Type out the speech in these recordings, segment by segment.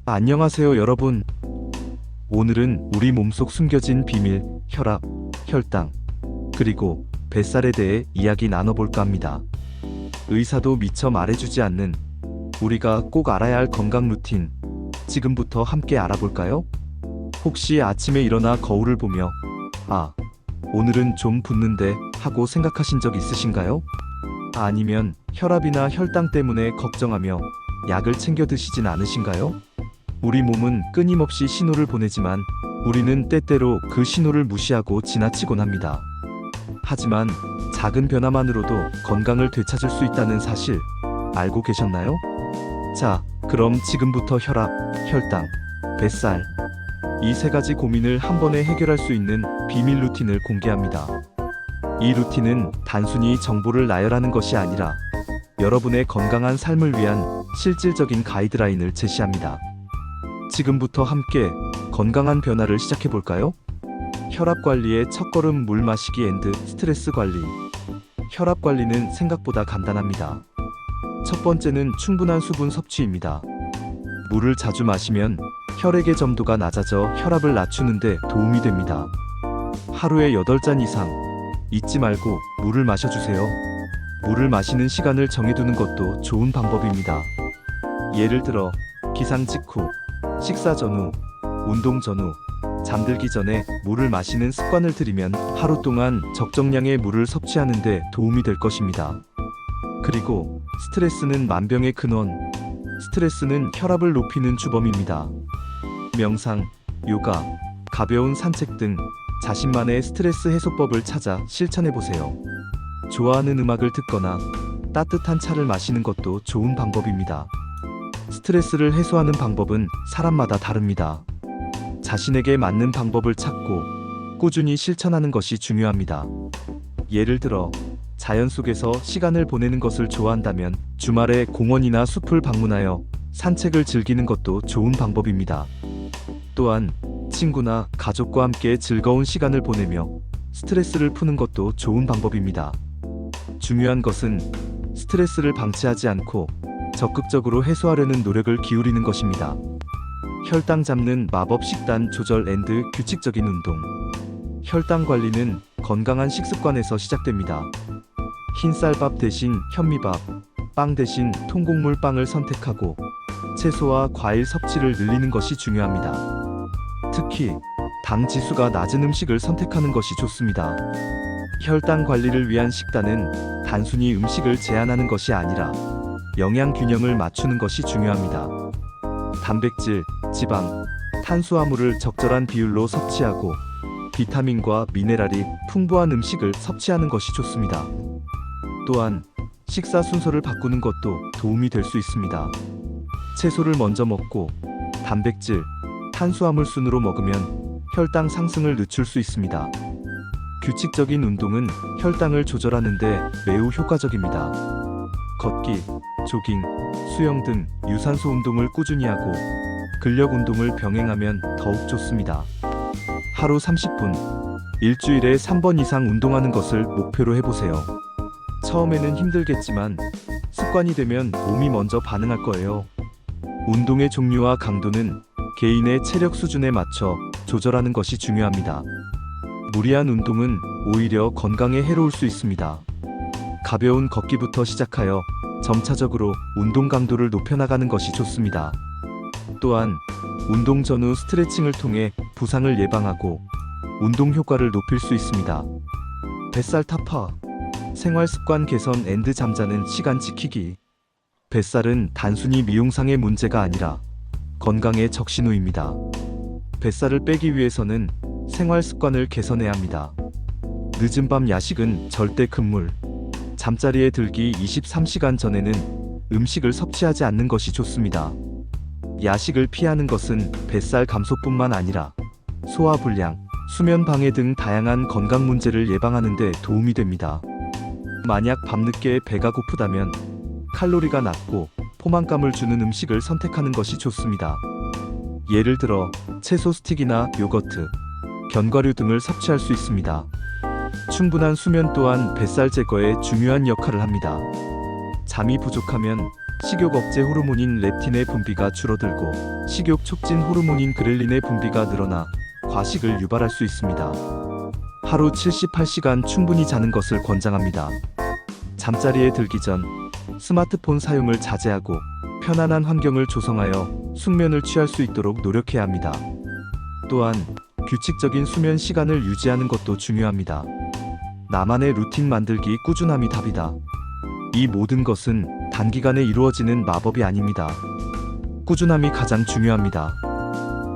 안녕하세요, 여러분. 오늘은 우리 몸속 숨겨진 비밀, 혈압, 혈당, 그리고 뱃살에 대해 이야기 나눠볼까 합니다. 의사도 미처 말해주지 않는 우리가 꼭 알아야 할 건강 루틴, 지금부터 함께 알아볼까요? 혹시 아침에 일어나 거울을 보며 오늘은 좀 붓는데 하고 생각하신 적 있으신가요? 아니면 혈압이나 혈당 때문에 걱정하며 약을 챙겨 드시진 않으신가요? 우리 몸은 끊임없이 신호를 보내지만 우리는 때때로 그 신호를 무시하고 지나치곤 합니다. 하지만 작은 변화만으로도 건강을 되찾을 수 있다는 사실 알고 계셨나요? 자, 그럼 지금부터 혈압, 혈당, 뱃살 이 세 가지 고민을 한 번에 해결할 수 있는 비밀 루틴을 공개합니다. 이 루틴은 단순히 정보를 나열하는 것이 아니라 여러분의 건강한 삶을 위한 실질적인 가이드라인을 제시합니다. 지금부터 함께 건강한 변화를 시작해볼까요? 혈압 관리의 첫걸음 물 마시기 앤드 스트레스 관리. 혈압 관리는 생각보다 간단합니다. 첫 번째는 충분한 수분 섭취입니다. 물을 자주 마시면 혈액의 점도가 낮아져 혈압을 낮추는데 도움이 됩니다. 하루에 8잔 이상 잊지 말고 물을 마셔주세요. 물을 마시는 시간을 정해두는 것도 좋은 방법입니다. 예를 들어 기상 직후, 식사 전후, 운동 전후, 잠들기 전에 물을 마시는 습관을 들이면 하루 동안 적정량의 물을 섭취하는 데 도움이 될 것입니다. 그리고 스트레스는 만병의 근원. 스트레스는 혈압을 높이는 주범입니다. 명상, 요가, 가벼운 산책 등 자신만의 스트레스 해소법을 찾아 실천해보세요. 좋아하는 음악을 듣거나 따뜻한 차를 마시는 것도 좋은 방법입니다. 스트레스를 해소하는 방법은 사람마다 다릅니다. 자신에게 맞는 방법을 찾고 꾸준히 실천하는 것이 중요합니다. 예를 들어 자연 속에서 시간을 보내는 것을 좋아한다면 주말에 공원이나 숲을 방문하여 산책을 즐기는 것도 좋은 방법입니다. 또한 친구나 가족과 함께 즐거운 시간을 보내며 스트레스를 푸는 것도 좋은 방법입니다. 중요한 것은 스트레스를 방치하지 않고 적극적으로 해소하려는 노력을 기울이는 것입니다. 혈당 잡는 마법 식단 조절 앤드 규칙적인 운동. 혈당 관리는 건강한 식습관에서 시작됩니다. 흰쌀밥 대신 현미밥, 빵 대신 통곡물 빵을 선택하고 채소와 과일 섭취를 늘리는 것이 중요합니다. 특히 당 지수가 낮은 음식을 선택하는 것이 좋습니다. 혈당 관리를 위한 식단은 단순히 음식을 제한하는 것이 아니라 영양 균형을 맞추는 것이 중요합니다. 단백질, 지방, 탄수화물을 적절한 비율로 섭취하고 비타민과 미네랄이 풍부한 음식을 섭취하는 것이 좋습니다. 또한 식사 순서를 바꾸는 것도 도움이 될 수 있습니다. 채소를 먼저 먹고 단백질, 탄수화물 순으로 먹으면 혈당 상승을 늦출 수 있습니다. 규칙적인 운동은 혈당을 조절하는 데 매우 효과적입니다. 걷기, 조깅, 수영 등 유산소 운동을 꾸준히 하고 근력 운동을 병행하면 더욱 좋습니다. 하루 30분, 일주일에 3번 이상 운동하는 것을 목표로 해보세요. 처음에는 힘들겠지만 습관이 되면 몸이 먼저 반응할 거예요. 운동의 종류와 강도는 개인의 체력 수준에 맞춰 조절하는 것이 중요합니다. 무리한 운동은 오히려 건강에 해로울 수 있습니다. 가벼운 걷기부터 시작하여 점차적으로 운동 강도를 높여나가는 것이 좋습니다. 또한 운동 전후 스트레칭을 통해 부상을 예방하고 운동 효과를 높일 수 있습니다. 뱃살 타파, 생활습관 개선 앤드 잠자는 시간 지키기. 뱃살은 단순히 미용상의 문제가 아니라 건강의 적신호입니다. 뱃살을 빼기 위해서는 생활습관을 개선해야 합니다. 늦은 밤 야식은 절대 금물. 잠자리에 들기 23시간 전에는 음식을 섭취하지 않는 것이 좋습니다. 야식을 피하는 것은 뱃살 감소뿐만 아니라 소화불량, 수면 방해 등 다양한 건강 문제를 예방하는 데 도움이 됩니다. 만약 밤늦게 배가 고프다면 칼로리가 낮고 포만감을 주는 음식을 선택하는 것이 좋습니다. 예를 들어 채소 스틱이나 요거트, 견과류 등을 섭취할 수 있습니다. 충분한 수면 또한 뱃살 제거에 중요한 역할을 합니다. 잠이 부족하면 식욕 억제 호르몬인 렙틴의 분비가 줄어들고 식욕 촉진 호르몬인 그렐린의 분비가 늘어나 과식을 유발할 수 있습니다. 하루 78시간 충분히 자는 것을 권장합니다. 잠자리에 들기 전 스마트폰 사용을 자제하고 편안한 환경을 조성하여 숙면을 취할 수 있도록 노력해야 합니다. 또한 규칙적인 수면 시간을 유지하는 것도 중요합니다. 나만의 루틴 만들기 꾸준함이 답이다. 이 모든 것은 단기간에 이루어지는 마법이 아닙니다. 꾸준함이 가장 중요합니다.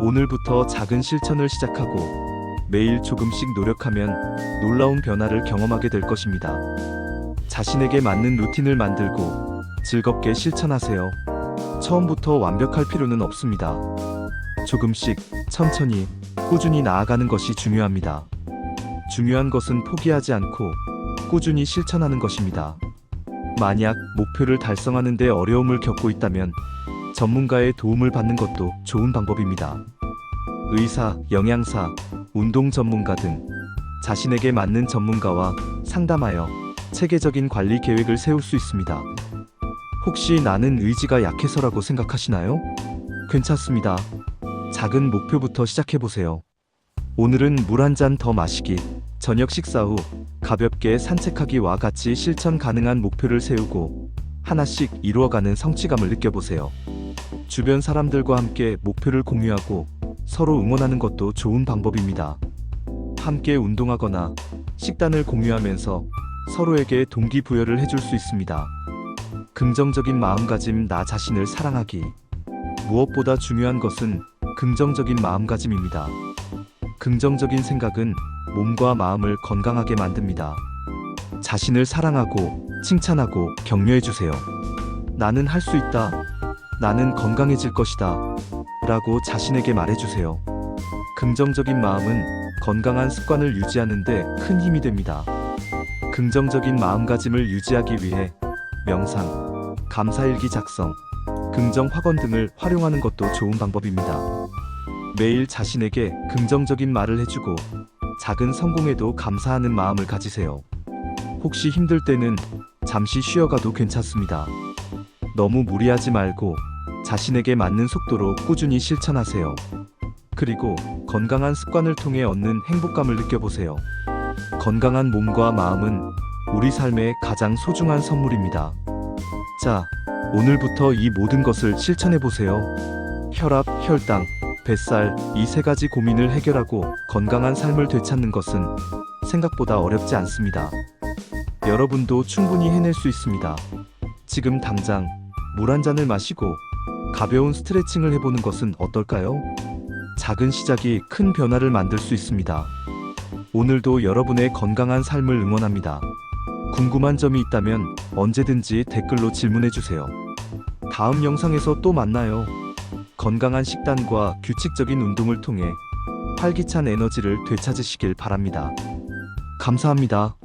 오늘부터 작은 실천을 시작하고 매일 조금씩 노력하면 놀라운 변화를 경험하게 될 것입니다. 자신에게 맞는 루틴을 만들고 즐겁게 실천하세요. 처음부터 완벽할 필요는 없습니다. 조금씩 천천히 꾸준히 나아가는 것이 중요합니다. 중요한 것은 포기하지 않고 꾸준히 실천하는 것입니다. 만약 목표를 달성하는 데 어려움을 겪고 있다면 전문가의 도움을 받는 것도 좋은 방법입니다. 의사, 영양사, 운동 전문가 등 자신에게 맞는 전문가와 상담하여 체계적인 관리 계획을 세울 수 있습니다. 혹시 나는 의지가 약해서라고 생각하시나요? 괜찮습니다. 작은 목표부터 시작해보세요. 오늘은 물 한 잔 더 마시기, 저녁 식사 후 가볍게 산책하기와 같이 실천 가능한 목표를 세우고 하나씩 이루어가는 성취감을 느껴보세요. 주변 사람들과 함께 목표를 공유하고 서로 응원하는 것도 좋은 방법입니다. 함께 운동하거나 식단을 공유하면서 서로에게 동기부여를 해줄 수 있습니다. 긍정적인 마음가짐, 나 자신을 사랑하기. 무엇보다 중요한 것은 긍정적인 마음가짐입니다. 긍정적인 생각은 몸과 마음을 건강하게 만듭니다. 자신을 사랑하고 칭찬하고 격려해주세요. 나는 할 수 있다. 나는 건강해질 것이다. 라고 자신에게 말해주세요. 긍정적인 마음은 건강한 습관을 유지하는 데 큰 힘이 됩니다. 긍정적인 마음가짐을 유지하기 위해 명상, 감사일기 작성, 긍정 확언 등을 활용하는 것도 좋은 방법입니다. 매일 자신에게 긍정적인 말을 해주고 작은 성공에도 감사하는 마음을 가지세요. 혹시 힘들 때는 잠시 쉬어가도 괜찮습니다. 너무 무리하지 말고 자신에게 맞는 속도로 꾸준히 실천하세요. 그리고 건강한 습관을 통해 얻는 행복감을 느껴보세요. 건강한 몸과 마음은 우리 삶의 가장 소중한 선물입니다. 자, 오늘부터 이 모든 것을 실천해보세요. 혈압, 혈당, 뱃살, 이 세 가지 고민을 해결하고 건강한 삶을 되찾는 것은 생각보다 어렵지 않습니다. 여러분도 충분히 해낼 수 있습니다. 지금 당장 물 한 잔을 마시고 가벼운 스트레칭을 해보는 것은 어떨까요? 작은 시작이 큰 변화를 만들 수 있습니다. 오늘도 여러분의 건강한 삶을 응원합니다. 궁금한 점이 있다면 언제든지 댓글로 질문해주세요. 다음 영상에서 또 만나요. 건강한 식단과 규칙적인 운동을 통해 활기찬 에너지를 되찾으시길 바랍니다. 감사합니다.